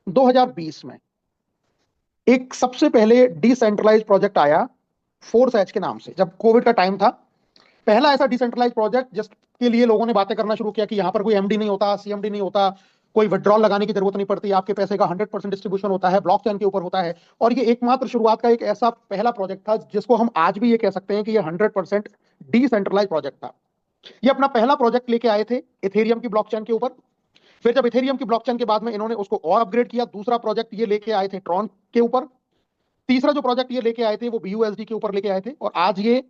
2020 में एक सबसे पहले डिसेंट्रलाइज प्रोजेक्ट आया फोर्स एच के नाम से, जब कोविड का टाइम था। पहला ऐसा डिसेंट्रलाइज प्रोजेक्ट जिसके लिए लोगों ने बातें करना शुरू किया कि यहाँ पर कोई एमडी नहीं होता, सीएमडी नहीं होता, कोई विड्रॉल लगाने की जरूरत नहीं पड़ती, आपके पैसे का 100% डिस्ट्रीब्यूशन होता है, ब्लॉकचेन के ऊपर होता है। और ये एकमात्र शुरुआत का एक ऐसा पहला प्रोजेक्ट था जिसको हम आज भी ये कह सकते हैं कि ये 100% डिसेंट्रलाइज प्रोजेक्ट था। ये अपना पहला प्रोजेक्ट लेके आए थे इथेरियम की ब्लॉकचेन के ऊपर। फिर जब इथेरियम की ब्लॉकचेन के बाद में इन्होंने उसको और अपग्रेड किया, दूसरा प्रोजेक्ट ये लेके आए थे ट्रॉन के ऊपर। तीसरा जो प्रोजेक्ट ये लेके आए थे वो BUSD के ऊपर लेके आए थे। और आज ये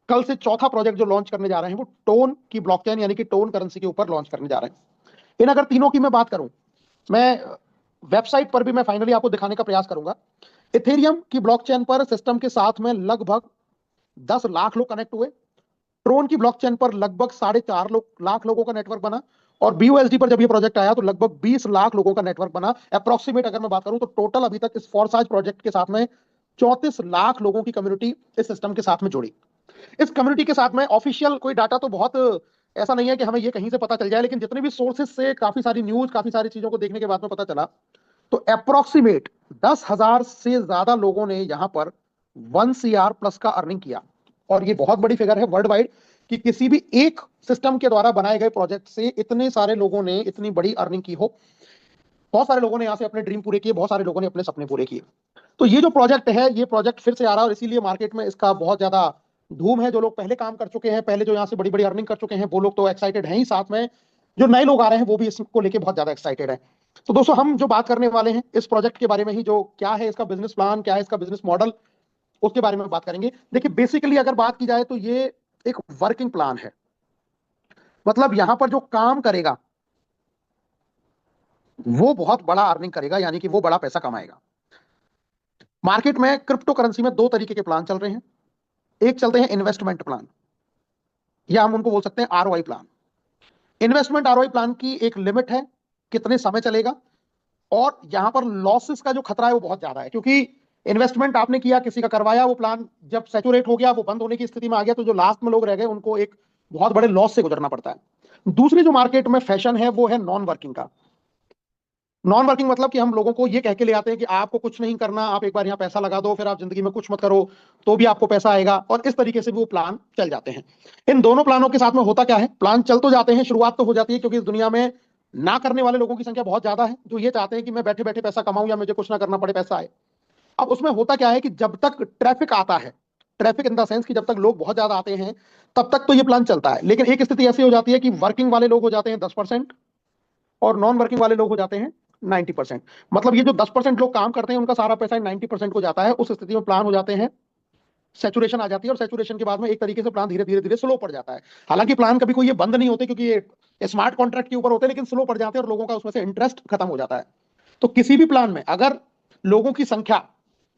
कल से चौथा प्रोजेक्ट जो लॉन्च करने जा रहे हैं वो टोन की ब्लॉकचेन यानी कि टोन करेंसी के ऊपर लॉन्च करने जा रहे हैं। इन अगर तीनों की मैं बात करूं, मैं वेबसाइट पर भी मैं फाइनली आपको दिखाने का प्रयास करूंगा। इथेरियम की ब्लॉकचेन पर सिस्टम के साथ में लगभग 10 लाख लोग कनेक्ट हुए। ट्रोन की ब्लॉकचेन पर लगभग 4.5 लाख लोगों का नेटवर्क बना। और BUSD पर जब ये प्रोजेक्ट आया तो लगभग 20 लाख लोगों का नेटवर्क बना। अप्रोक्सीमेट अगर मैं बात करूं तो टोटल अभी तक इस फोर्साज प्रोजेक्ट के साथ में 34 लाख लोगों की कम्युनिटी इस सिस्टम के साथ में जुड़ी। इस कम्युनिटी के साथ में ऑफिशियल कोई डाटा तो बहुत ऐसा नहीं है कि हमें ये कहीं से पता चल जाए, लेकिन जितने भी सोर्सेज से काफी सारी न्यूज, काफी सारी चीजों को देखने के बाद में पता चला तो अप्रोक्सीमेट 10,000 से ज्यादा लोगों ने यहां पर 1 CR प्लस का अर्निंग किया। और ये बहुत बड़ी फिगर है वर्ल्ड वाइड कि किसी भी एक सिस्टम के द्वारा बनाए गए प्रोजेक्ट से इतने सारे लोगों ने इतनी बड़ी अर्निंग की हो। बहुत सारे लोगों ने यहां से अपने ड्रीम पूरे किए, बहुत सारे लोगों ने अपने सपने पूरे किए। तो ये जो प्रोजेक्ट है ये प्रोजेक्ट फिर से आ रहा है और इसीलिए मार्केट में इसका बहुत ज्यादा धूम है। जो लोग पहले काम कर चुके हैं, पहले जो यहाँ से बड़ी बड़ी अर्निंग कर चुके हैं, वो लोग तो एक्साइटेड हैं ही, साथ में जो नए लोग आ रहे हैं वो भी इसको लेके बहुत ज्यादा एक्साइटेड है। तो दोस्तों हम जो बात करने वाले हैं इस प्रोजेक्ट के बारे में ही, जो क्या है इसका बिजनेस प्लान, क्या है इसका बिजनेस मॉडल, उसके बारे में बात करेंगे। देखिए बेसिकली अगर बात की जाए तो ये एक वर्किंग प्लान है। मतलब यहां पर जो काम करेगा वो बहुत बड़ा अर्निंग करेगा, यानी कि वो बड़ा पैसा कमाएगा। मार्केट में क्रिप्टो करेंसी में दो तरीके के प्लान चल रहे हैं। एक चलते हैं इन्वेस्टमेंट प्लान, या हम उनको बोल सकते हैं ROI plan. Investment ROI plan की एक लिमिट है, कितने समय चलेगा। और यहां पर लॉसेस का जो खतरा है वो बहुत ज्यादा है, क्योंकि इन्वेस्टमेंट आपने किया, किसी का करवाया, वो प्लान जब सैचुरेट हो गया, वो बंद होने की स्थिति में आ गया, तो जो लास्ट में लोग रह गए उनको एक बहुत बड़े लॉस से गुजरना पड़ता है। दूसरी जो मार्केट में फैशन है वो है नॉन वर्किंग का। नॉन वर्किंग मतलब कि हम लोगों को ये कह के ले आते हैं कि आपको कुछ नहीं करना, आप एक बार यहाँ पैसा लगा दो, फिर आप जिंदगी में कुछ मत करो तो भी आपको पैसा आएगा, और इस तरीके से भी वो प्लान चल जाते हैं। इन दोनों प्लानों के साथ में होता क्या है, प्लान चल तो जाते हैं, शुरुआत तो हो जाती है, क्योंकि इस दुनिया में ना करने वाले लोगों की संख्या बहुत ज्यादा है, जो ये चाहते हैं कि मैं बैठे बैठे पैसा कमाऊं या मुझे कुछ ना करना पड़े, पैसा आए। अब उसमें होता क्या है कि जब तक ट्रैफिक आता है, ट्रैफिक इन द सेंस कि जब तक लोग बहुत ज्यादा आते हैं तब तक तो ये प्लान चलता है। लेकिन एक स्थिति ऐसी हो जाती है कि वर्किंग वाले लोग हो जाते हैं 10% और नॉन वर्किंग वाले लोग हो जाते हैं 90%। मतलब ये जो 10% लोग काम करते हैं उनका सारा पैसा 90% को जाता है। उस स्थिति में प्लान हो जाते हैं, सैचुरेशन आ जाती है, और सैचुरेशन के बाद में एक तरीके से प्लान धीरे धीरे धीरे स्लो पड़ जाता है। हालांकि प्लान कभी कोई ये बंद नहीं होते, क्योंकि ये स्मार्ट कॉन्ट्रैक्ट के ऊपर होते हैं, लेकिन स्लो पड़ जाते हैं और लोगों का उसमें से इंटरेस्ट खत्म हो जाता है। तो किसी भी प्लान में अगर लोगों की संख्या,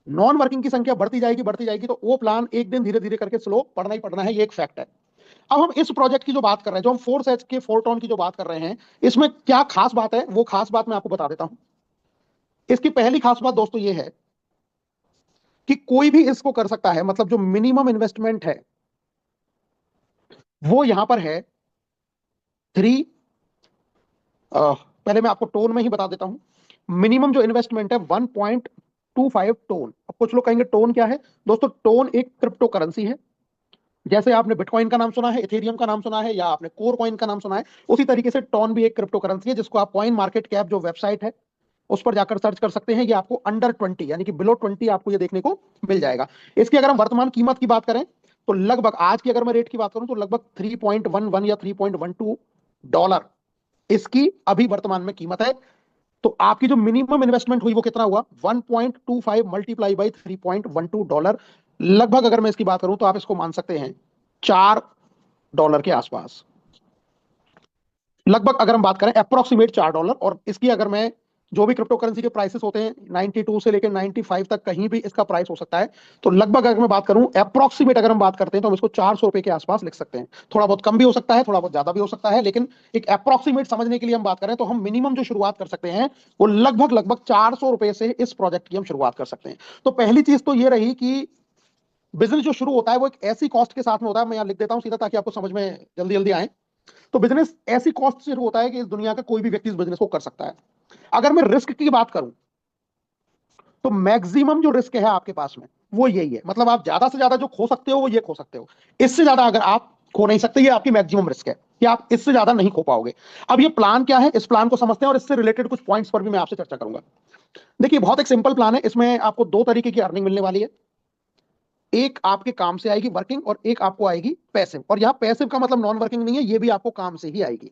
नॉन वर्किंग की संख्या बढ़ती जाएगी तो वो प्लान एक दिन धीरे धीरे करके स्लो पड़ना ही पड़ना है, ये एक फैक्ट है। अब हम इस प्रोजेक्ट की जो बात कर रहे हैं, जो हम फोर्स एच के फोरटॉन की जो बात कर रहे हैं, इसमें क्या खास बात है वो खास बात मैं आपको बता देता हूं। इसकी पहली खास बात दोस्तों ये है कि कोई भी इसको कर सकता है। मतलब जो मिनिमम इन्वेस्टमेंट है वो यहां पर है 3, पहले मैं आपको टोन में ही बता देता हूं। मिनिमम जो इन्वेस्टमेंट है 1.25 टोन। अब कुछ लोग कहेंगे टोन क्या है। दोस्तों टोन एक क्रिप्टो करेंसी है। जैसे आपने बिटकॉइन का नाम सुना है, इथेरियम का नाम सुना है, या आपने कोर कॉइन का नाम सुना है, उसी तरीके से टोन भी एक क्रिप्टो करेंसी है, जिसको आप कॉइन मार्केट कैप जो वेबसाइट है उस पर जाकर सर्च कर सकते हैं। ये आपको अंडर 20 यानी कि बिलो 20 आपको ये देखने को मिल जाएगा। इसकी अगर हम वर्तमान कीमत की बात करें तो लगभग आज की अगर मैं रेट की बात करूं तो लगभग 3.11 या $3.12 इसकी अभी वर्तमान में कीमत है। तो आपकी जो मिनिमम इन्वेस्टमेंट हुई वो कितना हुआ, 1.25 मल्टीप्लाई बाई $3.12। लगभग अगर मैं इसकी बात करूं तो आप इसको मान सकते हैं $4 के आसपास। लगभग अगर हम बात करें अप्रोक्सीमेट $4। और इसकी अगर मैं जो भी क्रिप्टो करेंसी के प्राइसेस होते हैं 92 से लेकर 95 तक कहीं भी इसका प्राइस हो सकता है। तो लगभग अगर मैं बात करूं अप्रोक्सीमेट अगर हम बात करते हैं तो हम इसको ₹400 के आसपास लिख सकते हैं। थोड़ा बहुत कम भी हो सकता है, थोड़ा बहुत ज्यादा भी हो सकता है, लेकिन एक अप्रोक्सीमेट समझने के लिए हम बात करें तो हम मिनिमम जो शुरुआत कर सकते हैं वो लगभग लगभग ₹400 से इस प्रोजेक्ट की हम शुरुआत कर सकते हैं। तो पहली चीज तो ये रही कि बिजनेस जो शुरू होता है वो एक ऐसी कॉस्ट के साथ में होता है। मैं यहाँ लिख देता हूँ सीधा ताकि आपको समझ में जल्दी जल्दी आए। तो बिजनेस ऐसी कॉस्ट से शुरू होता है कि इस दुनिया का कोई भी व्यक्ति इस बिजनेस को कर सकता है। अगर मैं रिस्क की बात करूं तो मैक्सिमम जो रिस्क है आपके पास में वो यही है, मतलब आप ज्यादा से ज्यादा जो खो सकते हो वो ये खो सकते हो, इससे ज्यादा अगर आप खो नहीं सकते, ये आपकी मैक्सिमम रिस्क है कि आप इससे ज्यादा नहीं खो पाओगे। अब ये प्लान क्या है, इस प्लान को समझते हैं और इससे रिलेटेड कुछ पॉइंट्स पर भी मैं आपसे चर्चा करूंगा। देखिए बहुत एक सिंपल प्लान है, इसमें आपको दो तरीके की अर्निंग मिलने वाली है। एक आपके काम से आएगी वर्किंग, और एक आपको आएगी पैसिव। और यहाँ पैसिव का मतलब नॉन वर्किंग नहीं है, ये भी आपको काम से ही आएगी।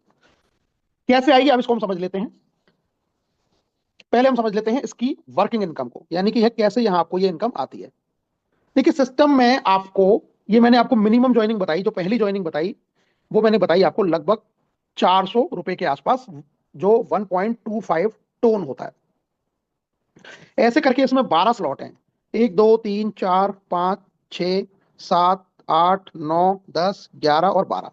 कैसे आएगी अब इसको हम समझ लेते हैं। पहले हम समझ लेते हैं इसकी वर्किंग इनकम को, यानी कि है कैसे यहाँ आपको ये इनकम आती है। देखिए सिस्टम में आपको, ये मैंने आपको मिनिमम ज्वाइनिंग बताई, जो पहली ज्वाइनिंग बताई वो मैंने बताई आपको लगभग 400 रुपए के आसपास, जो 1.25 टोन होता है। ऐसे करके इसमें 12 स्लॉट हैं, 1 2 3 4 5 6 7 8 9 10 11 और 12।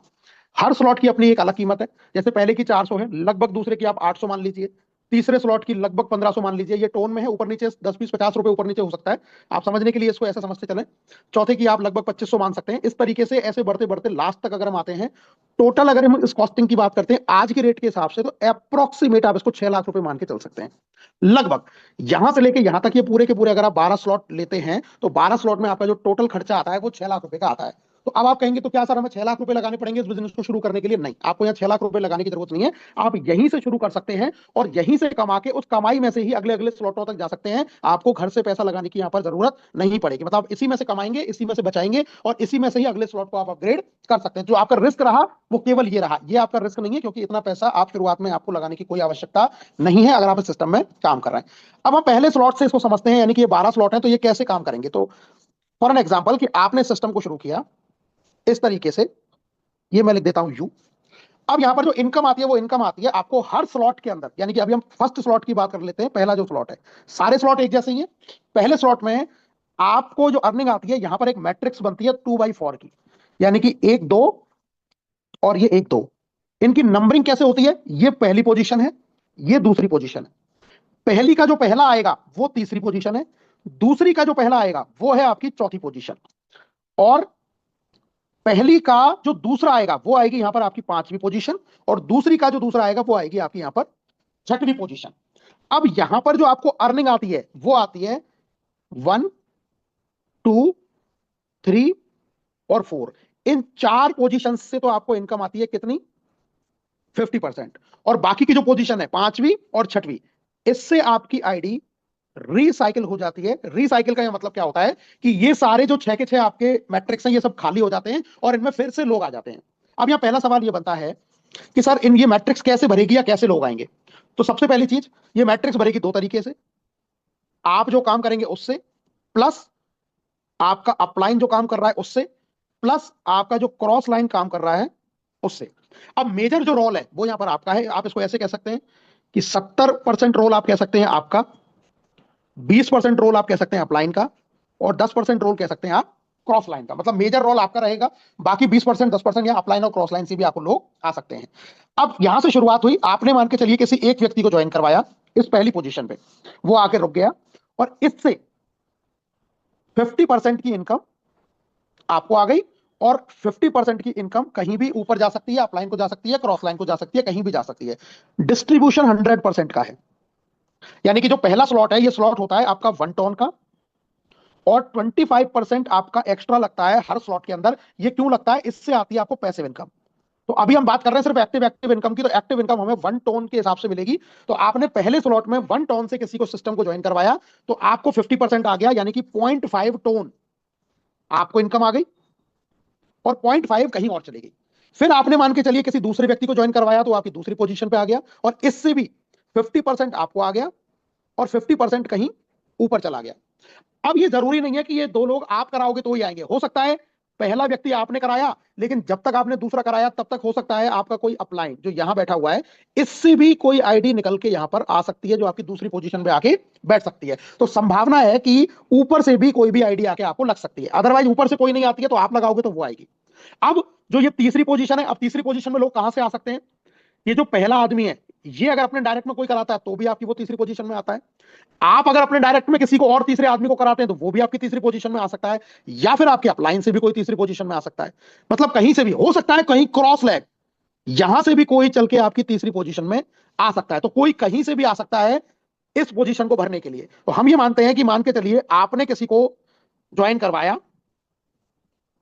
हर स्लॉट की अपनी एक अलग कीमत है। जैसे पहले की 400 है, लगभग दूसरे की आप 800 मान लीजिए, तीसरे स्लॉट की लगभग 1500 मान लीजिए। ये टोन में है, ऊपर नीचे 10 20 50 रुपए ऊपर नीचे हो सकता है, आप समझने के लिए इसको ऐसे समझते चलें। चौथे की आप लगभग 2500 मान सकते हैं। इस तरीके से ऐसे बढ़ते बढ़ते लास्ट तक अगर हम आते हैं, टोटल अगर हम इस कॉस्टिंग की बात करते हैं आज के रेट के हिसाब से, तो अप्रोक्सीमेट आप इसको 6 लाख रुपए मान के चल सकते हैं लगभग। यहां से लेके यहां तक ये पूरे के पूरे अगर आप 12 स्लॉट लेते हैं, तो 12 स्लॉट में आपका जो टोटल खर्चा आता है वो 6 लाख रुपए का आता है। तो अब आप कहेंगे तो क्या सर हमें 6 लाख रुपए लगाने पड़ेंगे इस बिजनेस को शुरू करने के लिए? नहीं, आपको यहाँ 6 लाख रुपए लगाने की जरूरत नहीं है। आप यहीं से शुरू कर सकते हैं और यहीं से कमा के उस कमाई में से ही अगले अगले स्लॉटों तक जा सकते हैं। आपको घर से पैसा लगाने की यहाँ पर जरूरत नहीं पड़ेगी, मतलब आप इसी में से कमाएंगे, इसी में से बचाएंगे और इसी में से ही अगले स्लॉट को आप अपग्रेड कर सकते हैं। जो आपका रिस्क रहा वो केवल ये रहा, ये आपका रिस्क नहीं है, क्योंकि इतना पैसा आप शुरुआत में आपको लगाने की कोई आवश्यकता नहीं है अगर आप इस सिस्टम में काम कर रहे हैं। अब हम पहले स्लॉट से इसको समझते हैं, यानी कि ये 12 स्लॉट हैं, तो ये कैसे काम करेंगे। तो फॉर एन एग्जाम्पल कि आपने सिस्टम को शुरू किया इस तरीके से, ये मैं लिख देता हूं यू। अब यहां पर जो इनकम आती है वो इनकम आती है आपको हर स्लॉट के अंदर, यानी कि अभी हम फर्स्ट स्लॉट की बात कर लेते हैं। पहला जो स्लॉट है, सारे स्लॉट एक जैसे ही हैं। पहले स्लॉट में आपको जो अर्निंग आती है, यहां पर एक मैट्रिक्स बनती है 2/4 की, यानी कि 1 2 और ये 1 2। इनकी नंबरिंग कैसे होती है, ये पहली पोजीशन है, ये दूसरी पोजीशन है। पहली का जो पहला आएगा वो तीसरी पोजीशन है, दूसरी का जो पहला आएगा वो है आपकी चौथी पोजीशन, और पहली का जो दूसरा आएगा वो आएगी यहां पर आपकी पांचवी पोजीशन, और दूसरी का जो दूसरा आएगा वो आएगी आपकी यहां पर छठवीं पोजीशन। अब यहां पर जो आपको अर्निंग आती है वो आती है 1 2 3 और 4। इन चार पोजीशन से तो आपको इनकम आती है कितनी, 50%। और बाकी की जो पोजीशन है पांचवी और छठवीं, इससे आपकी आईडी रिसाइकिल हो जाती है। रिसाइकिल का यह मतलब क्या होता है कि ये सारे जो 6 के 6 आपके मैट्रिक्स हैं ये सब खाली हो जाते हैं और इनमें फिर से लोग आ जाते हैं। अब यहां पहला सवाल ये बनता है कि सर इन ये मैट्रिक्स कैसे भरेगी या कैसे लोग आएंगे। तो सबसे पहली चीज, ये मैट्रिक्स भरेगी दो तरीके से, आप जो काम करेंगे उससे, प्लस आपका अपलाइन जो काम कर रहा है उससे, प्लस आपका जो क्रॉस लाइन काम कर रहा है उससे। अब मेजर जो रोल है वो यहां पर आपका है। आप इसको ऐसे कह सकते हैं कि 70% रोल आप कह सकते हैं आपका, 20% रोल आप कह सकते हैं अपलाइन का, और 10% रोल कह सकते हैं आप क्रॉस लाइन का। मतलब मेजर रोल आपका रहेगा, बाकी 20% 10% या अपलाइन और क्रॉस लाइन से भी आपको लोग आ सकते हैं। अब यहां से शुरुआत हुई, आपने मान के चलिए किसी एक व्यक्ति को ज्वाइन करवाया इस पहली पोजीशन पे, वो आके रुक गया और इससे 50% की इनकम आपको आ गई, और 50% की इनकम कहीं भी ऊपर जा सकती है, अपलाइन को जा सकती है, क्रॉस लाइन को जा सकती है, कहीं भी जा सकती है। डिस्ट्रीब्यूशन 100% का है, यानी कि जो पहला स्लॉट है ये स्लॉट होता है आपका 1 टोन का, और 25% आपका एक्स्ट्रा लगता है हर स्लॉट के अंदर। ये क्यों लगता है, इससे आती है आपको पैसिव इनकम। तो अभी हम बात कर रहे हैं सिर्फ एक्टिव एक्टिव इनकम की, तो एक्टिव इनकम हमें 1 टोन के हिसाब से मिलेगी। तो आपने पहले स्लॉट में 1 टोन से किसी को सिस्टम को ज्वाइन करवाया, तो आपको 50% आ गया, यानी कि 0.5 टोन आपको इनकम आ गई, और 0.5 कहीं और चली गई। फिर आपने मान के चलिए किसी दूसरे व्यक्ति को ज्वाइन करवाया, तो आपकी दूसरी पोजीशन पे आ गया, और इससे भी 50% आपको आ गया, और 50% कहीं ऊपर चला गया। अब ये जरूरी नहीं है कि ये दो लोग आप कराओगे तो ही आएंगे, हो सकता है पहला व्यक्ति आपने कराया, लेकिन जब तक आपने दूसरा कराया तब तक हो सकता है आपका कोई अपलाइन जो यहां बैठा हुआ है, इससे भी कोई आईडी निकल के यहां पर आ सकती है, जो आपकी दूसरी पोजीशन पे आके बैठ सकती है। तो संभावना है कि ऊपर से भी कोई भी आईडी आके आपको लग सकती है। अदरवाइज ऊपर से कोई नहीं आती है तो आप लगाओगे तो वो आएगी। अब जो ये तीसरी पोजीशन है, अब तीसरी पोजीशन में लोग कहां से आ सकते हैं, ये जो पहला आदमी है ये अगर अपने डायरेक्ट में कोई कराता है तो भी आपकी वो तीसरी पोजीशन में आता है। आप अगर अपने डायरेक्ट में किसी को और तीसरे आदमी को कराते हैं तो वो भी आपकी तीसरी पोजीशन में आ सकता है, या फिर आपके अपलाइन से भी कोई तीसरी पोजीशन में आ सकता है। मतलब कहीं से भी हो सकता है, कहीं क्रॉस लैग, यहां से भी कोई चल के आपकी तीसरी पोजीशन में आ सकता है, तो कोई कहीं से भी आ सकता है इस पोजीशन को भरने के लिए। तो हम ये मानते हैं कि मान के चलिए आपने किसी को ज्वाइन करवाया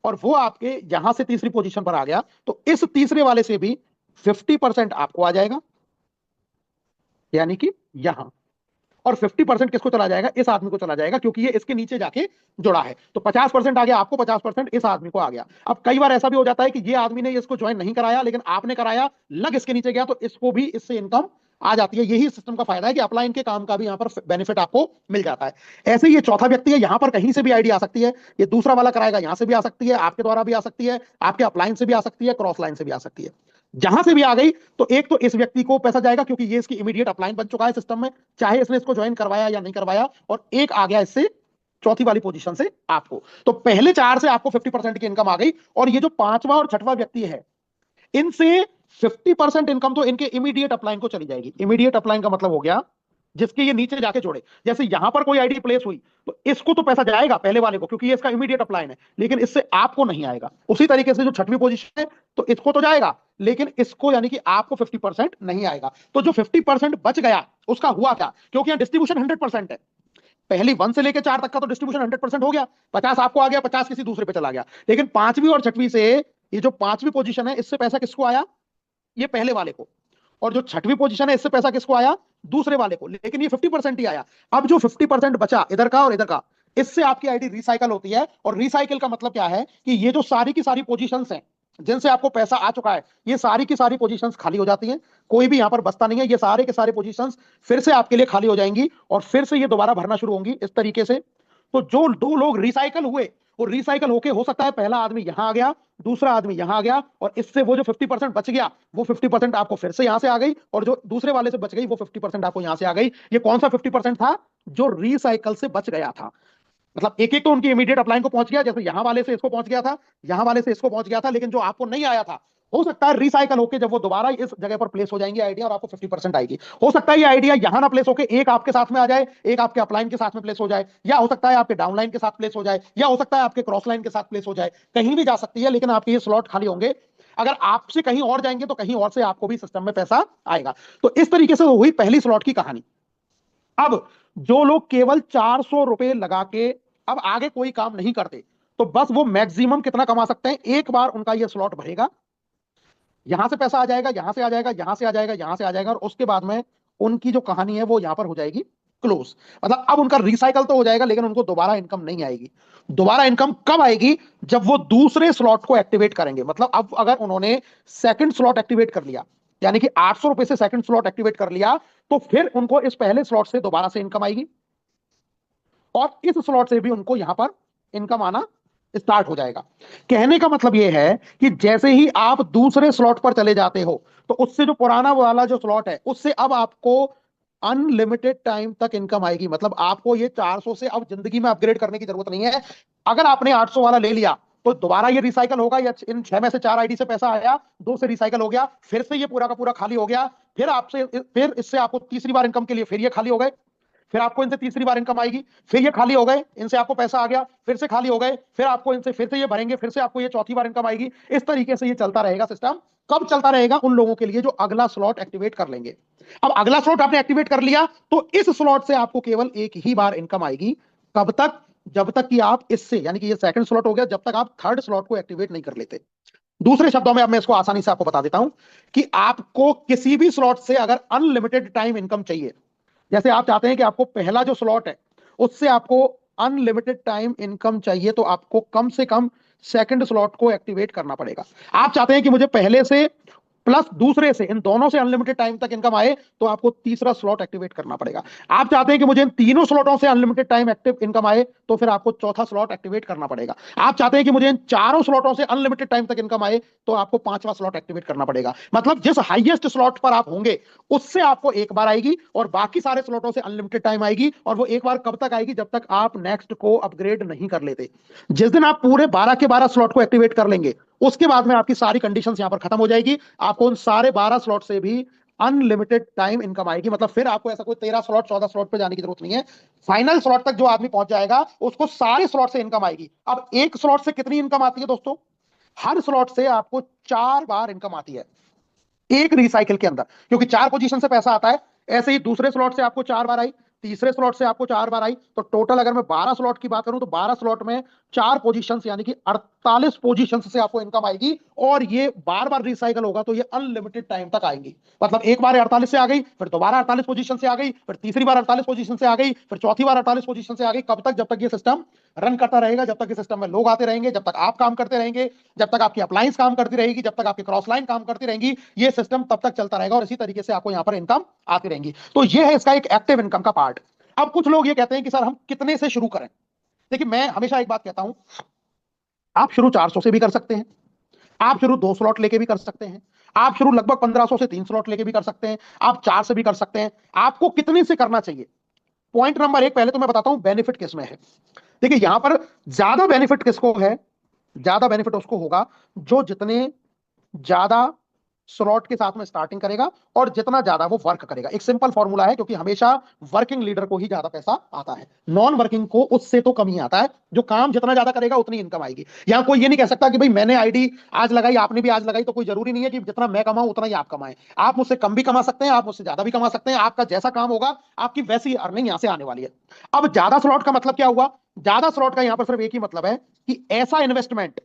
और वो आपके यहां से तीसरी पोजीशन पर आ गया, तो इस तीसरे वाले से भी 50% आपको आ जाएगा, यानी कि यहां। और 50% किसको चला जाएगा? इस आदमी को चला जाएगा, क्योंकि ये इसके नीचे जाके जुड़ा है। तो 50% आ गया आपको, 50% इस आदमी को आ गया। अब कई बार ऐसा भी हो जाता है कि ये आदमी ने इसको ज्वाइन नहीं कराया, लेकिन आपने कराया, लग इसके नीचे गया, तो इसको भी इससे इनकम आ जाती है। यही सिस्टम का फायदा है कि अपलाइन के काम का भी यहां पर बेनिफिट आपको मिल जाता है। ऐसे ही ये चौथा व्यक्ति है, यहां पर कहीं से भी आईडी आ सकती है। ये दूसरा वाला कराएगा, यहां से भी आ सकती है, आपके द्वारा भी आ सकती है, आपके अपलाइन से भी आ सकती है, क्रॉस लाइन से भी आ सकती है। जहां से भी आ गई, तो एक तो इस व्यक्ति को पैसा जाएगा क्योंकि ये इसकी इमीडिएट अपलाइन बन चुका है सिस्टम में, चाहे इसने इसको ज्वाइन करवाया या नहीं करवाया, और एक आ गया इससे चौथी वाली पोजीशन से आपको। तो पहले चार से आपको 50% की इनकम आ गई, और ये जो पांचवा और छठवां व्यक्ति है, इनसे 50% इनकम तो इनके इमीडिएट अपलाइन को चली जाएगी। इमीडिएट अपलाइन का मतलब हो गया जिसके ये नीचे जाके जोड़े। जैसे यहां पर कोई आईडी प्लेस हुई, तो इसको तो पैसा जाएगा पहले वाले को, क्योंकि ये इसका इमीडिएट अपलाइन है, लेकिन इससे आपको नहीं आएगा। उसी तरीके से जो छठवीं पोजीशन है, तो इसको तो जाएगा, लेकिन इसको यानी कि आपको 50% नहीं आएगा। तो जो 50% बच गया, उसका हुआ क्या? क्योंकि यहां डिस्ट्रीब्यूशन 100% है। पहली 1 से लेकर 4 तक का तो डिस्ट्रीब्यूशन 100% हो गया, 50 आपको आ गया, 50 किसी दूसरे पे चला गया। लेकिन पांचवी और छठवीं से, ये जो पांचवी पोजीशन है, इससे पैसा किसको आया? ये पहले वाले को। और जो छठवीं पोजीशन है, इससे पैसा किसको आया? दूसरे वाले को। लेकिन ये 50% ही आया। अब जो 50% बचा इधर का और इधर का, इससे आपकी आईडी रिसाइकल होती है। और रिसाइकल का मतलब क्या है कि ये जो सारी की सारी पोजीशंस हैं जिनसे आपको पैसा आ चुका है, ये सारी की सारी पोजीशंस खाली हो जाती हैं। कोई भी यहां पर बचता नहीं है। ये सारे के सारे पोजीशंस फिर से आपके लिए खाली हो जाएंगी, और फिर से ये दोबारा भरना शुरू होंगी इस तरीके से। तो जो दो लोग रिसाइकल हुए, वो रिसाइकल होके हो सकता है पहला आदमी यहां आ गया, दूसरा आदमी यहां आ गया, और इससे वो जो 50% बच गया, वो 50% आपको फिर से यहां से आ गई, और जो दूसरे वाले से बच गई, वो 50% आपको यहां से आ गई। ये कौन सा 50% था? जो रिसाइकल से बच गया था। मतलब एक एक तो उनकी इमीडिएट अपलाइन को पहुंच गया, जैसे यहां वाले से इसको पहुंच गया था, यहां वाले से इसको पहुंच गया था, लेकिन जो आपको नहीं आया था, हो सकता है रिसाइकल होकर जब वो दोबारा इस जगह पर प्लेस हो जाएंगे आइडिया, और आपको 50% आएगी। हो सकता है ये आइडिया यहां ना प्लेस होकर एक आपके साथ में आ जाए, एक आपके अपलाइन के साथ में प्लेस हो जाए, या हो सकता है आपके डाउनलाइन के साथ प्लेस हो जाए, या हो सकता है आपके क्रॉस लाइन के साथ प्लेस हो जाए। कहीं भी जा सकती है, लेकिन आपके ये स्लॉट खाली होंगे। अगर आपसे कहीं और जाएंगे, तो कहीं और से आपको भी सिस्टम में पैसा आएगा। तो इस तरीके से हुई पहली स्लॉट की कहानी। अब जो लोग केवल 400 रुपए लगा के अब आगे कोई काम नहीं करते, तो बस वो मैक्सिमम कितना कमा सकते हैं? एक बार उनका ये स्लॉट भरेगा, यहां से पैसा आ जाएगा, यहां से आ जाएगा, यहां से आ जाएगा, यहां से आ जाएगा, और उसके बाद में उनकी जो कहानी है वो यहां पर हो जाएगी क्लोज। मतलब अब उनका रिसाइकल तो हो जाएगा, लेकिन उनको दोबारा इनकम नहीं आएगी। दोबारा इनकम कब आएगी? जब वो दूसरे स्लॉट को एक्टिवेट करेंगे। मतलब अब अगर उन्होंने सेकंड स्लॉट एक्टिवेट कर लिया, यानी कि 800 रुपए से सेकंड स्लॉट एक्टिवेट कर लिया, तो फिर उनको इस पहले स्लॉट से दोबारा से इनकम आएगी, और इस स्लॉट से भी उनको यहां पर इनकम आना स्टार्ट हो जाएगा। कहने का मतलब यह है कि जैसे ही आप दूसरे स्लॉट पर चले जाते हो, तो उससे जो पुराना वाला जो स्लॉट है, उससे अब आपको अनलिमिटेड टाइम तक इनकम आएगी। मतलब आपको ये 400 से अब जिंदगी में अपग्रेड करने की जरूरत नहीं है। अगर आपने 800 वाला ले लिया, तो दोबारा ये रिसाइकल होगा, या इन 6 में से 4 आईडी से पैसा आया, 2 से रिसाइकल हो गया, फिर से ये पूरा का पूरा खाली हो गया, फिर इससे आपको तीसरी बार इनकम के लिए फिर ये खाली हो गए, फिर आपको इनसे तीसरी बार इनकम आएगी, फिर ये खाली हो गए, इनसे आपको पैसा आ गया, फिर से खाली हो गए, फिर आपको इनसे फिर से ये भरेंगे, फिर से आपको ये चौथी बार इनकम आएगी। इस तरीके से ये चलता रहेगा सिस्टम। कब चलता रहेगा? उन लोगों के लिए जो अगला स्लॉट एक्टिवेट कर लेंगे। अब अगला स्लॉट आपने एक्टिवेट कर लिया, तो इस स्लॉट से आपको केवल एक ही बार इनकम आएगी। कब तक? जब तक कि आप इससे, यानी कि ये सेकंड स्लॉट हो गया, जब तक आप थर्ड स्लॉट को एक्टिवेट नहीं कर लेते। दूसरे शब्दों में अब मैं इसको आसानी से आपको बता देता हूं कि आपको किसी भी स्लॉट से अगर अनलिमिटेड टाइम इनकम चाहिए, जैसे आप चाहते हैं कि आपको पहला जो स्लॉट है उससे आपको अनलिमिटेड टाइम इनकम चाहिए, तो आपको कम से कम सेकंड स्लॉट को एक्टिवेट करना पड़ेगा। आप चाहते हैं कि मुझे पहले से प्लस दूसरे से, इन दोनों से अनलिमिटेड टाइम तक इनकम आए, तो आपको तीसरा स्लॉट एक्टिवेट करना पड़ेगा। आप चाहते हैं कि मुझे इन तीनों स्लॉटों से अनलिमिटेड टाइम एक्टिव इनकम आए, तो फिर आपको चौथा स्लॉट एक्टिवेट करना पड़ेगा। आप चाहते हैं कि मुझे इन चारों स्लॉटों से अनलिमिटेड टाइम तक इनकम आए, तो आपको पांचवा स्लॉट एक्टिवेट करना पड़ेगा। मतलब जिस हाईएस्ट स्लॉट पर आप होंगे, उससे आपको एक बार आएगी, और बाकी सारे स्लॉटों से अनलिमिटेड टाइम आएगी। और वो एक बार कब तक आएगी? जब तक आप नेक्स्ट को अपग्रेड नहीं कर लेते। जिस दिन आप पूरे 12 के 12 स्लॉट को एक्टिवेट कर लेंगे, उसके बाद में आपकी सारी कंडीशंस यहां पर खत्म हो जाएगी। आपको उन सारे 12 स्लॉट से भी अनलिमिटेड टाइम इनकम आएगी। मतलब फिर आपको ऐसा कोई 13 स्लॉट 14 स्लॉट पे जाने की जरूरत नहीं है। फाइनल स्लॉट तक जो आदमी पहुंच जाएगा, उसको सारे स्लॉट से इनकम आएगी। अब एक स्लॉट से कितनी इनकम आती है दोस्तों? हर स्लॉट से आपको 4 बार इनकम आती है। एक रिसाइकिल के अंदर, क्योंकि 4 पोजीशन से पैसा आता है। ऐसे ही दूसरे स्लॉट से आपको 4 बार आई, तीसरे स्लॉट से आपको 4 बार आई, तो टोटल अगर मैं 12 स्लॉट की बात करूं तो 12 स्लॉट में 4 पोजीशंस यानी कि 48 पोजीशंस से आपको इनकम आएगी। और ये बार बार रिसाइकल होगा तो ये अनलिमिटेड टाइम तक आएंगी। मतलब एक बार 48 से आ गई, फिर दोबारा 48 पोजीशन से आ गई, फिर तीसरी बार 48 पोजीशन से आ गई, फिर चौथी बार 48 पोजीशन से आ गई। कब तक? जब तक ये सिस्टम रन करता रहेगा, जब तक इस सिस्टम में लोग आते रहेंगे, जब तक आप काम करते रहेंगे, जब तक आपकी अप्लायंस काम करती रहेगी, जब तक आपकी क्रॉस लाइन काम करती रहेंगी, ये सिस्टम तब तक चलता रहेगा और इसी तरीके से आपको यहां पर इनकम आती रहेंगी। तो ये है इसका एक एक्टिव इनकम का पार्ट। अब कुछ लोग ये कहते हैं कि सर हम कितने से शुरू करें? देखिए, मैं हमेशा एक बात कहता हूं, आप शुरू 400 से भी कर सकते हैं, आप शुरू 2 स्लॉट लेके भी कर सकते हैं, आप शुरू लगभग 1500 से 3 स्लॉट लेके भी कर सकते हैं, आप 4 से भी कर सकते हैं। आपको कितने से करना चाहिए? पॉइंट नंबर 1, पहले तो मैं बताता हूं बेनिफिट किसमें है। देखिए, यहां पर ज्यादा बेनिफिट किसको है? ज्यादा बेनिफिट उसको होगा जो जितने ज्यादा स्लॉट के साथ में स्टार्टिंग करेगा और जितना ज्यादा वो वर्क करेगा। एक सिंपल फॉर्मूला है, क्योंकि हमेशा वर्किंग लीडर को ही ज्यादा पैसा आता है, नॉन वर्किंग को उससे तो कम ही आता है। जो काम जितना ज्यादा करेगा उतनी इनकम आएगी। यहां कोई ये नहीं कह सकता कि भाई मैंने आईडी आज लगाई, आपने भी आज लगाई, तो कोई जरूरी नहीं है कि जितना मैं कमाऊं उतना ही आप कमाएं। आप मुझसे कम भी कमा सकते हैं, आप मुझसे ज्यादा भी कमा सकते हैं। आपका जैसा काम होगा आपकी वैसी अर्निंग यहां से आने वाली है। अब ज्यादा स्लॉट का मतलब क्या हुआ? ज्यादा स्लॉट का यहां पर सिर्फ एक ही मतलब है कि ऐसा इन्वेस्टमेंट,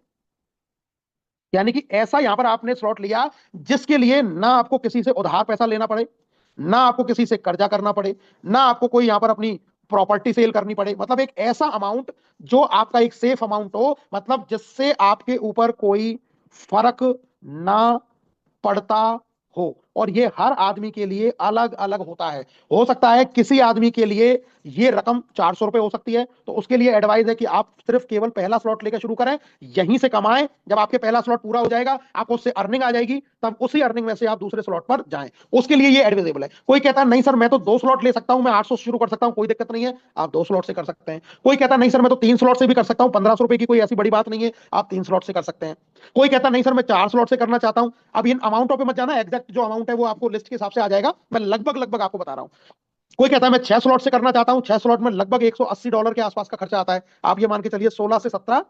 यानी कि ऐसा यहां पर आपने स्लॉट लिया जिसके लिए ना आपको किसी से उधार पैसा लेना पड़े, ना आपको किसी से कर्जा करना पड़े, ना आपको कोई यहां पर अपनी प्रॉपर्टी सेल करनी पड़े। मतलब एक ऐसा अमाउंट जो आपका एक सेफ अमाउंट हो, मतलब जिससे आपके ऊपर कोई फर्क ना पड़ता हो। और ये हर आदमी के लिए अलग अलग होता है। हो सकता है किसी आदमी के लिए ये रकम 400 रुपए हो सकती है, तो उसके लिए एडवाइस है कि आप सिर्फ केवल पहला स्लॉट लेकर शुरू करें, यहीं से कमाएं। जब आपके पहला स्लॉट पूरा हो जाएगा, आपको उससे अर्निंग आ जाएगी, तब उसी अर्निंग में से आप दूसरे स्लॉट पर जाएं। उसके लिए ये एडवाइजेबल है। कोई कहता है नहीं सर मैं तो 2 स्लॉट ले सकता हूं, मैं 800 से शुरू कर सकता हूं, कोई दिक्कत नहीं है, आप 2 स्लॉट से कर सकते हैं। कोई कहता है नहीं सर मैं तो 3 स्लॉट से भी कर सकता हूं, 1500 रुपए की कोई ऐसी बड़ी बात नहीं है, आप 3 स्लॉट से कर सकते हैं। कोई कहता नहीं सर मैं 4 स्लॉट से करना चाहता हूं। अब इन अमाउंटों पे मत जाना, एग्जैक्ट जो अमाउंट है वो आपको लिस्ट के हिसाब से आ जाएगा, मैं लगभग लगभग आपको बता रहा हूं। कोई कहता है मैं 6 स्लॉट से करना चाहता हूं, 6 स्लॉट में लगभग $180 के आसपास का खर्चा आता है। आप ये मान के चलिए 16 से 17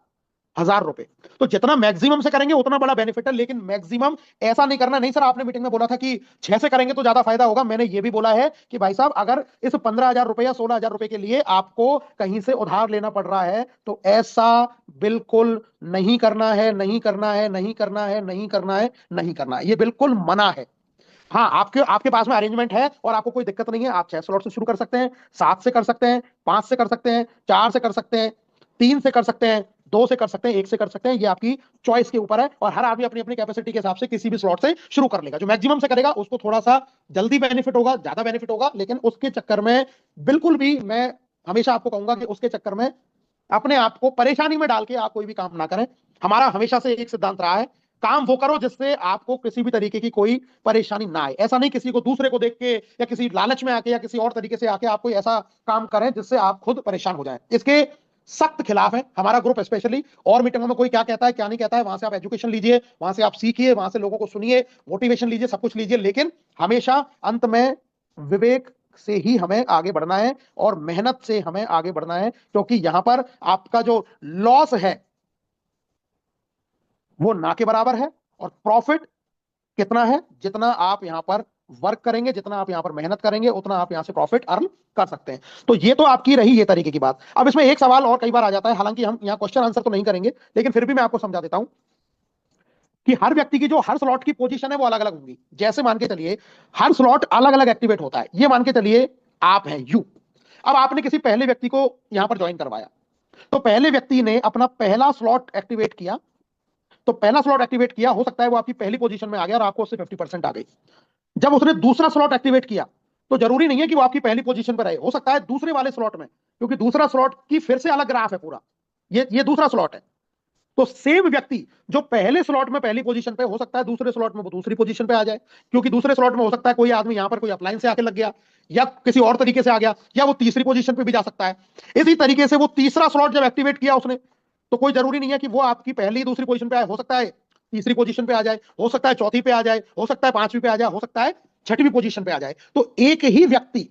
हजार रुपए। तो जितना मैक्सिमम से करेंगे उतना बड़ा बेनिफिट है, लेकिन मैक्सिमम ऐसा नहीं करना। नहीं सर आपने मीटिंग में बोला था कि 6 से करेंगे तो ज्यादा फायदा होगा, मैंने ये भी बोला है कि भाई साहब अगर इस 15 हजार रुपए या 16 हजार रुपए के लिए आपको कहीं से उधार लेना पड़ रहा है तो ऐसा बिल्कुल नहीं करना है, नहीं करना है, नहीं करना है, नहीं करना है, नहीं करना है, ये बिल्कुल मना है। हाँ, आपके आपके पास में अरेंजमेंट है और आपको कोई दिक्कत नहीं है, आप 6 स्लॉट से शुरू कर सकते हैं, 7 से कर सकते हैं, 5 से कर सकते हैं, 4 से कर सकते हैं, 3 से कर सकते हैं, 2 से कर सकते हैं, 1 से कर सकते हैं। ये आपकी चॉइस के ऊपर है और हर आदमी अपनी अपनी कैपेसिटी के हिसाब से किसी भी स्लॉट से शुरू कर लेगा। जो मैक्सिमम से करेगा उसको थोड़ा सा जल्दी बेनिफिट होगा, ज्यादा बेनिफिट होगा, लेकिन उसके चक्कर में बिल्कुल भी मैं हमेशा आपको कहूंगा कि उसके चक्कर में अपने आप को परेशानी में डाल के आप कोई भी काम ना करें। हमारा हमेशा से एक सिद्धांत रहा है, काम वो करो जिससे आपको किसी भी तरीके की कोई परेशानी ना आए। ऐसा नहीं किसी को दूसरे को देख के या किसी लालच में आके या किसी और तरीके से आके आप कोई ऐसा काम करें जिससे आप खुद परेशान हो जाएं। इसके सख्त खिलाफ है हमारा ग्रुप स्पेशली। और मीटिंगों में कोई क्या कहता है क्या नहीं कहता है, वहां से आप एजुकेशन लीजिए, वहां से आप सीखिए, वहां से लोगों को सुनिए, मोटिवेशन लीजिए, सब कुछ लीजिए, लेकिन हमेशा अंत में विवेक से ही हमें आगे बढ़ना है और मेहनत से हमें आगे बढ़ना है। क्योंकि यहां पर आपका जो लॉस है वो ना के बराबर है और प्रॉफिट कितना है? जितना आप यहां पर वर्क करेंगे, जितना आप यहां पर मेहनत करेंगे, उतना आप यहां से प्रॉफिट अर्न कर सकते हैं। तो ये तो आपकी रही ये तरीके की बात। अब इसमें एक सवाल और कई बार आ जाता है, हालांकि हम यहां क्वेश्चन आंसर तो नहीं करेंगे, लेकिन फिर भी मैं आपको समझा देता हूं कि हर व्यक्ति की जो हर स्लॉट की पोजीशन है वो अलग अलग होंगी। जैसे मान के चलिए हर स्लॉट अलग अलग एक्टिवेट होता है। ये मान के चलिए आप हैं यू, अब आपने किसी पहले व्यक्ति को यहां पर ज्वाइन करवाया, तो पहले व्यक्ति ने अपना पहला स्लॉट एक्टिवेट किया, तो पहला स्लॉट एक्टिवेट किया, हो सकता है वो आपकी पहली पोजीशन में आ गया और आपको उससे 50% आ गई। जब उसने दूसरा स्लॉट एक्टिवेट किया तो जरूरी नहीं है कि वो आपकी पहली पोजीशन पर रहे, हो सकता है दूसरे वाले स्लॉट में, क्योंकि दूसरा स्लॉट की फिर से अलग ग्राफ है पूरा, ये दूसरा स्लॉट है। तो सेम व्यक्ति जो पहले स्लॉट में पहली पोजीशन पे, हो सकता है दूसरे स्लॉट में वो दूसरी पोजीशन पे आ जाए, क्योंकि दूसरे स्लॉट में हो सकता है कोई आदमी यहां पर कोई अप्लायंस से आके लग गया या किसी और तरीके से आ गया, या वो तीसरी पोजीशन पे भी जा सकता है। इसी तरीके से वो तीसरा स्लॉट जब एक्टिवेट किया उसने, तो कोई जरूरी नहीं है कि वो आपकी पहली दूसरी पोजीशन पे आए, हो सकता है तीसरी पोजीशन पे आ जाए, हो सकता है चौथी पे आ जाए, हो सकता है पांचवी पे आ जाए, हो सकता है छठवीं पोजीशन पे आ जाए। तो एक ही व्यक्ति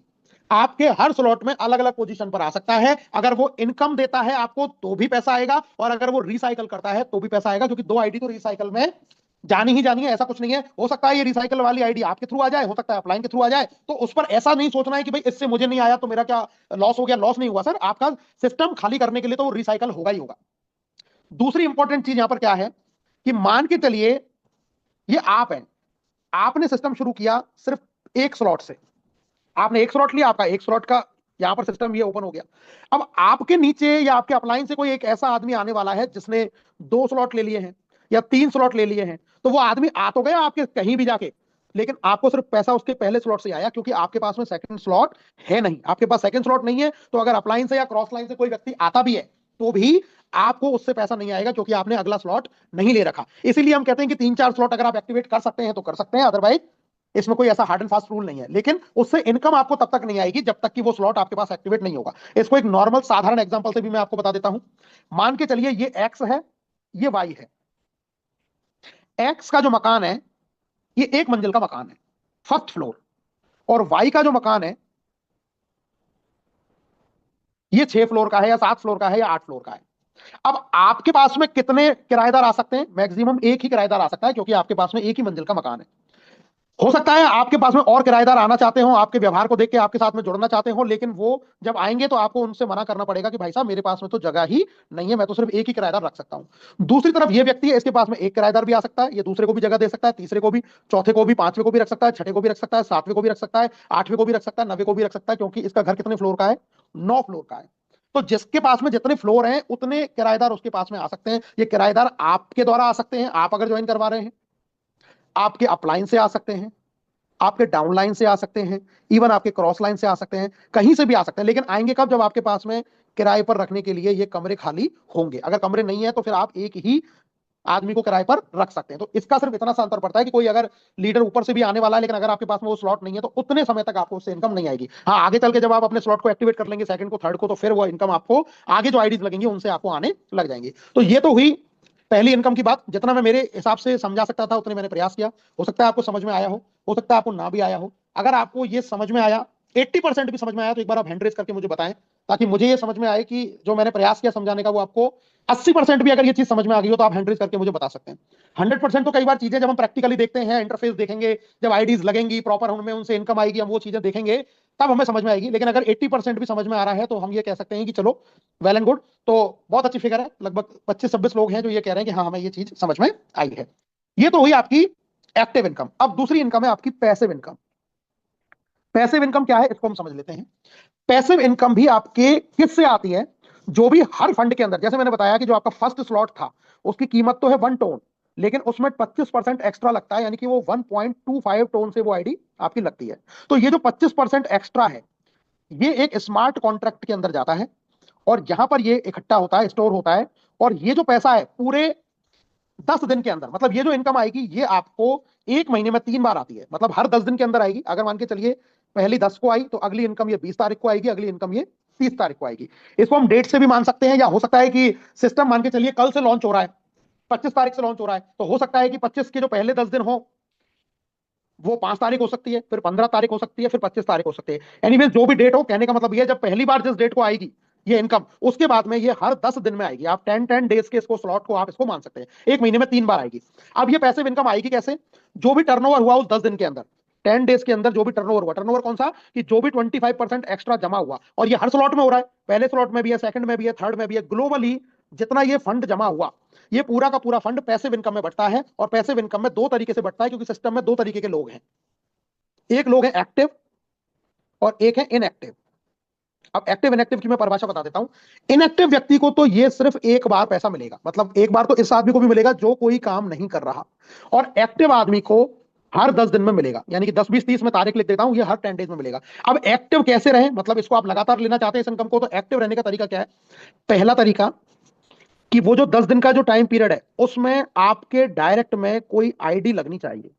आपके हर स्लॉट में अलग अलग पोजीशन पर आ सकता है। अगर वो इनकम देता है आपको तो भी पैसा आएगा, और अगर वो रिसाइकल करता है तो भी पैसा आएगा, क्योंकि 2 आईडी तो रिसाइकल में जानी ही जानी है, ऐसा कुछ नहीं है। हो सकता है ये रिसाइकल वाली आईडी आपके थ्रू आ जाए, हो सकता है अपलाइन के थ्रू आ जाए, तो उस पर ऐसा नहीं सोचना है कि भाई इससे मुझे नहीं आया तो मेरा क्या लॉस हो गया। लॉस नहीं हुआ सर, आपका सिस्टम खाली करने के लिए तो वो रिसाइकल होगा ही होगा। दूसरी इंपॉर्टेंट चीज यहां पर क्या है कि मान के चलिए ये आप है, आपने सिस्टम शुरू किया सिर्फ एक स्लॉट से, आपने एक स्लॉट लिया, आपका एक स्लॉट का यहां पर सिस्टम ये ओपन हो गया। अब आपके नीचे या आपके अपलाइन से कोई एक ऐसा आदमी आने वाला है जिसने दो स्लॉट ले लिए हैं या तीन स्लॉट ले लिए हैं, तो वो आदमी आ तो गया आपके कहीं भी जाके, लेकिन आपको सिर्फ पैसा उसके पहले स्लॉट से आया, क्योंकि आपके पास में सेकंड स्लॉट है नहीं। आपके पास सेकंड स्लॉट नहीं है, तो अगर अपलाइन से या क्रॉस लाइन से कोई व्यक्ति आता भी है तो भी आपको उससे पैसा नहीं आएगा, क्योंकि आपने अगला स्लॉट नहीं ले रखा। इसीलिए हम कहते हैं कि तीन चार स्लॉट अगर आप एक्टिवेट कर सकते हैं तो कर सकते हैं, अदरवाइज इसमें कोई ऐसा हार्ड एंड फास्ट रूल नहीं है। लेकिन उससे इनकम आपको तब तक नहीं आएगी जब तक कि वो स्लॉट आपके पास एक्टिवेट नहीं होगा। इसको एक नॉर्मल साधारण एग्जांपल से भी मैं आपको बता देता हूं। मान के चलिए ये एक्स है, ये वाई है। एक्स का जो मकान है ये एक मंजिल का मकान है, फर्स्ट फ्लोर, और वाई का जो मकान है ये 6 फ्लोर का है या 7 फ्लोर का है या 8 फ्लोर का है। अब आपके पास में कितने किराएदार आ सकते हैं? मैक्सिमम एक ही किराएदार आ सकता है, क्योंकि आपके पास में एक ही मंजिल का मकान है। हो सकता है आपके पास में और किराएदार आना चाहते हो, आपके व्यवहार को देख के आपके साथ में जुड़ना चाहते हो, लेकिन वो जब आएंगे तो आपको उनसे मना करना पड़ेगा कि भाई साहब मेरे पास में तो जगह ही नहीं है, मैं तो सिर्फ एक ही किराएदार रख सकता हूं। दूसरी तरफ ये व्यक्ति है, इसके पास में एक किराएदार भी आ सकता है, ये दूसरे को भी जगह दे सकता है, तीसरे को भी, चौथे को भी, पांचवें को भी रख सकता है, छठे को भी रख सकता है, सातवें को भी रख सकता है, आठवें को भी रख सकता है, नवे को भी रख सकता है, क्योंकि इसका घर कितने फ्लोर का है? 9 फ्लोर का है। तो जिसके पास में जितने फ्लोर हैं उतने किराएदार उसके पास में आ सकते हैं। ये किराएदार आपके द्वारा आ सकते हैं, आप अगर ज्वाइन करवा रहे हैं, आपके अपलाइन से आ सकते हैं, आपके डाउन लाइन से आ सकते हैं, इवन आपके क्रॉस लाइन से आ सकते हैं, कहीं से भी आ सकते हैं। लेकिन आएंगे कब? जब आपके पास में किराए पर रखने के लिए ये कमरे खाली होंगे। अगर कमरे नहीं है तो फिर आप एक ही आदमी को किराए पर रख सकते हैं। तो इसका सिर्फ इतना सा अंतर पड़ता है कि कोई अगर लीडर ऊपर से भी आने वाला है, लेकिन अगर आपके पास में वो स्लॉट नहीं है तो उतने समय तक आपको उससे इनकम नहीं आएगी। हाँ, आगे चल के जब आप अपने स्लॉट को एक्टिवेट कर लेंगे, सेकंड को, थर्ड को, तो फिर वो इनकम आपको आगे जो आईडीज लगेंगे उनसे आपको आने लग जाएंगे। तो ये तो हुई पहली इनकम की बात। जितना मैं मेरे हिसाब से समझा सकता था उतने मैंने प्रयास किया। हो सकता है आपको समझ में आया हो सकता है आपको ना भी आया हो। अगर आपको ये समझ में आया, 80% भी समझ में आया, तो एक बार आप हैंड रेज करके मुझे बताएं, ताकि मुझे ये समझ में आए कि जो मैंने प्रयास किया समझाने का वो आपको 80% भी अगर ये चीज समझ में आ गई हो तो आप हैंड रेज करके मुझे बता सकते हैं। 100% तो कई बार चीजें जब हम प्रैक्टिकली देखते हैं, इंटरफेस देखेंगे, जब आईडीज लगेंगी प्रॉपर, उनमें उनसे इनकम आएगी, हम वो चीजें देखेंगे तब हमें समझ में आएगी। लेकिन अगर 80% भी समझ में आ रहा है तो हम ये कह सकते हैं कि चलो, वेल एंड गुड। तो बहुत अच्छी फिगर है, लगभग 25-26 लोग हैं जो ये कह रहे हैं कि हाँ हमें ये चीज समझ में आई है। ये तो हुई आपकी एक्टिव इनकम। अब दूसरी इनकम है आपकी पैसिव इनकम। पैसिव इनकम क्या है इसको हम समझ लेते हैं। पैसिव इनकम भी आपके किससे आती है? जो भी हर फंड के अंदर, जैसे मैंने बताया कि जो आपका फर्स्ट स्लॉट था उसकी कीमत तो है 1 टोन, लेकिन उसमें 25% एक्स्ट्रा लगता है, यानी कि वो 1.25 टोन से वो आईडी आपकी लगती है। तो ये जो 25% एक्स्ट्रा है ये एक स्मार्ट कॉन्ट्रैक्ट के अंदर जाता है, और यहां पर ये इकट्ठा होता है, स्टोर होता है। और ये जो पैसा है पूरे 10 दिन के अंदर, मतलब ये जो इनकम आएगी ये आपको एक महीने में 3 बार आती है, मतलब हर 10 दिन के अंदर आएगी। अगर मान के चलिए पहली 10 को आई तो अगली इनकम ये 20 तारीख को आएगी, अगली इनकम ये 30 तारीख को आएगी। इसको हम डेट से भी मान सकते हैं, या हो सकता है कि सिस्टम मान के चलिए कल से लॉन्च हो रहा है, 25 तारीख से लॉन्च हो रहा है, तो हो सकता है कि 25 के जो पहले 10 दिन हो वो 5 तारीख हो सकती है, फिर 15 तारीख हो सकती है, फिर 25 तारीख हो सकती है। एनीवेज जो भी डेट हो, कहने का मतलब ये जब पहली बार जिस डेट को आएगी ये इनकम, उसके बाद में ये हर 10 दिन में आएगी। आप 10 डेज के इसको स्लॉट को आप इसको मान सकते हैं, एक महीने में 3 बार आएगी। अब ये पैसिव इनकम आएगी कैसे? जो भी टर्नओवर हुआ उस 10 दिन के अंदर, 10 डेज के अंदर जो भी टर्नओवर हुआ, टर्नओवर कौन सा? कि जो भी 25% एक्स्ट्रा जमा हुआ, और ये हर स्लॉट में हो रहा है, पहले स्लॉट में भी है, सेकंड में भी है, थर्ड में भी है, ग्लोबली जितना ये फंड जमा हुआ ये पूरा का पूरा फंड पैसिव इनकम में बढ़ता है। और पैसिव इनकम में दो तरीके से बढ़ता है, क्योंकि सिस्टम में दो तरीके के लोग हैं, एक लोग है एक्टिव और एक है इनएक्टिव। अब एक्टिव इनएक्टिव की मैं परिभाषा बता देता हूं। इनएक्टिव व्यक्ति को तो ये सिर्फ एक बार पैसा मिलेगा, मतलब एक बार तो इस आदमी को भी मिलेगा जो कोई काम नहीं कर रहा, और एक्टिव आदमी को हर 10 दिन में मिलेगा, यानी कि 10 20 30 में तारीख लिख देता हूं, ये हर 10 डेज में मिलेगा। अब एक्टिव कैसे रहे, मतलब इसको आप लगातार लेना चाहते हैं इस इनकम को, तो एक्टिव रहने का तरीका क्या है? पहला तरीका कि वो जो 10 दिन का जो टाइम पीरियड है उसमें आपके डायरेक्ट में कोई आईडी लगनी चाहिए,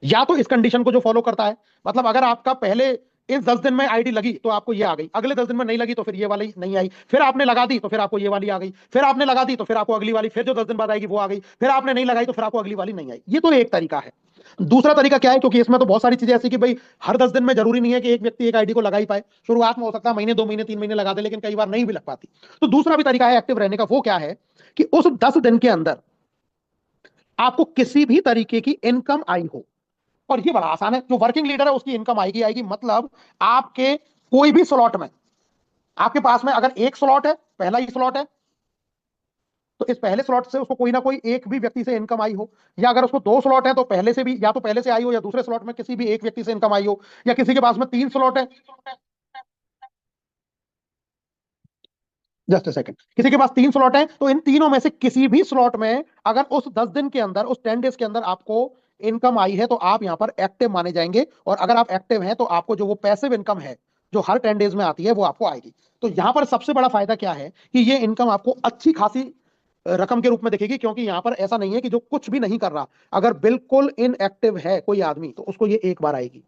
या तो इस कंडीशन को जो फॉलो करता है, मतलब अगर आपका पहले इस 10 दिन में आईडी लगी तो आपको ये आ गई, अगले 10 दिन में नहीं लगी तो फिर ये वाली नहीं आई, फिर आपने लगा दी तो फिर आपको ये वाली आ गई, फिर आपने लगा दी तो फिर आपको अगली वाली, फिर जो 10 दिन बाद आएगी वो आ गई, फिर आपने नहीं लगाई तो फिर आपको अगली वाली नहीं आई। ये तो एक तरीका है। दूसरा तरीका क्या है? क्योंकि इसमें तो बहुत सारी चीजें ऐसी कि भाई हर 10 दिन में जरूरी नहीं है कि एक व्यक्ति एक आईडी को लगा ही पाए, शुरुआत में हो सकता है महीने 2 महीने 3 महीने लगा दे, लेकिन कई बार नहीं भी लग पाती। तो दूसरा भी तरीका है एक्टिव रहने का, वो क्या है कि उस 10 दिन के अंदर आपको किसी भी तरीके की इनकम आई हो। और ये बड़ा आसान है, जो वर्किंग लीडर है उसकी इनकम आएगी आएगी, मतलब आपके कोई भी स्लॉट में, आपके पास में अगर एक स्लॉट है, पहला ही स्लॉट है, तो इस पहले स्लॉट से उसको कोई ना कोई एक भी व्यक्ति से इनकम आई हो, या अगर उसको दो स्लॉट है तो पहले से भी, या तो पहले से आई हो या दूसरे स्लॉट में किसी भी एक व्यक्ति से इनकम आई हो, या किसी के पास में तीन स्लॉट है, जस्ट सेकंड, किसी के पास तीन स्लॉट है, तो इन तीनों में से किसी भी स्लॉट में अगर उस 10 दिन के अंदर, उस 10 डेज के अंदर आपको इनकम आई है, तो आप यहां पर एक्टिव माने जाएंगे। और अगर आप एक्टिव हैं तो आपको जो वो पैसिव इनकम है जो हर 10 डेज में आती है वो आपको आएगी। तो यहां पर सबसे बड़ा फायदा क्या है कि ये इनकम आपको अच्छी खासी रकम के रूप में दिखेगी, क्योंकि यहां पर ऐसा नहीं है कि जो कुछ भी नहीं कर रहा, अगर बिल्कुल इनएक्टिव है कोई आदमी, तो उसको ये एक बार आएगी,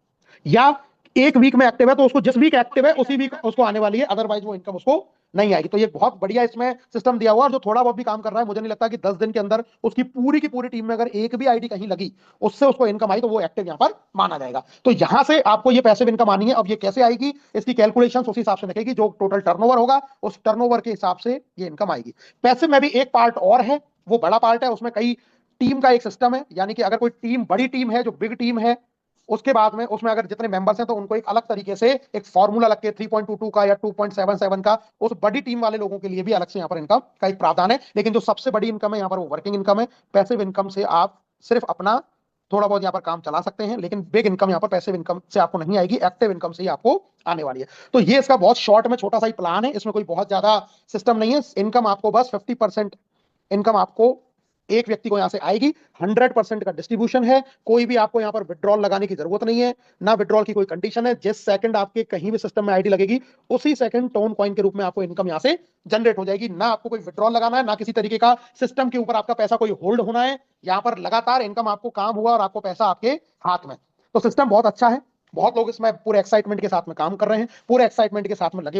या एक वीक में एक्टिव है तो उसको जिस वीक एक्टिव है उसी वीक उसको आने वाली है, अदरवाइज वो इनकम उसको नहीं आएगी। तो ये बहुत बढ़िया इसमें सिस्टम दिया हुआ है, और जो थोड़ा बहुत भी काम कर रहा है, मुझे नहीं लगता कि 10 दिन के अंदर उसकी पूरी की पूरी टीम में अगर एक भी आईडी कहीं लगी, उससे उसको इनकम आई, तो वो एक्टिव यहां पर माना जाएगा। तो यहां से आपको ये पैसिव इनकम आनी है। अब ये कैसे आएगी, इसकी कैलकुलेशन उसी हिसाब से लिखेगी, जो टोटल टर्नओवर होगा उस टर्नओवर के हिसाब से ये इनकम आएगी। पैसिव में भी एक पार्ट और है, वो बड़ा पार्ट है, उसमें कई टीम का एक सिस्टम है, यानी कि अगर कोई टीम बड़ी टीम है, जो बिग टीम है, उसके बाद में उसमें अगर जितने मेंबर्स हैं तो उनको एक अलग तरीके से एक फॉर्मूला लग के 3.22 का या 2.77 का, उस बड़ी टीम वाले लोगों के लिए भी अलग से यहाँ पर इनकम का एक प्रावधान है। लेकिन जो सबसे बड़ी इनकम है यहाँ पर वो वर्किंग इनकम है। पैसिव इनकम से आप सिर्फ अपना थोड़ा बहुत यहाँ पर काम चला सकते हैं, लेकिन बिग इनकम यहाँ पर पैसिव इनकम से आपको नहीं आएगी, एक्टिव इनकम से ही आपको आने वाली है। तो ये इसका बहुत शॉर्ट में छोटा सा ही प्लान है, इसमें कोई बहुत ज्यादा सिस्टम नहीं है। इनकम आपको बस 50% इनकम आपको एक व्यक्ति को यहां से आएगी। 100% का डिस्ट्रीब्यूशन है, कोई भी आपको यहां पर विड्रॉल लगाने की जरूरत नहीं है, ना विड्रॉल की कोई कंडीशन है। जिस सेकंड आपके कहीं भी सिस्टम में आईडी लगेगी, उसी सेकंड टोन कॉइन के रूप में आपको इनकम यहां से जनरेट हो जाएगी। ना आपको कोई विड्रॉल लगाना है, ना किसी तरीके का सिस्टम के ऊपर आपका पैसा कोई होल्ड होना है। यहां पर लगातार इनकम आपको काम हुआ और आपको पैसा आपके हाथ में। तो सिस्टम बहुत अच्छा है, बहुत लोग इसमें पूरे एक्साइटमेंट के साथ में काम कर रहे हैं, पूरे एक्साइटमेंट के साथ में लगे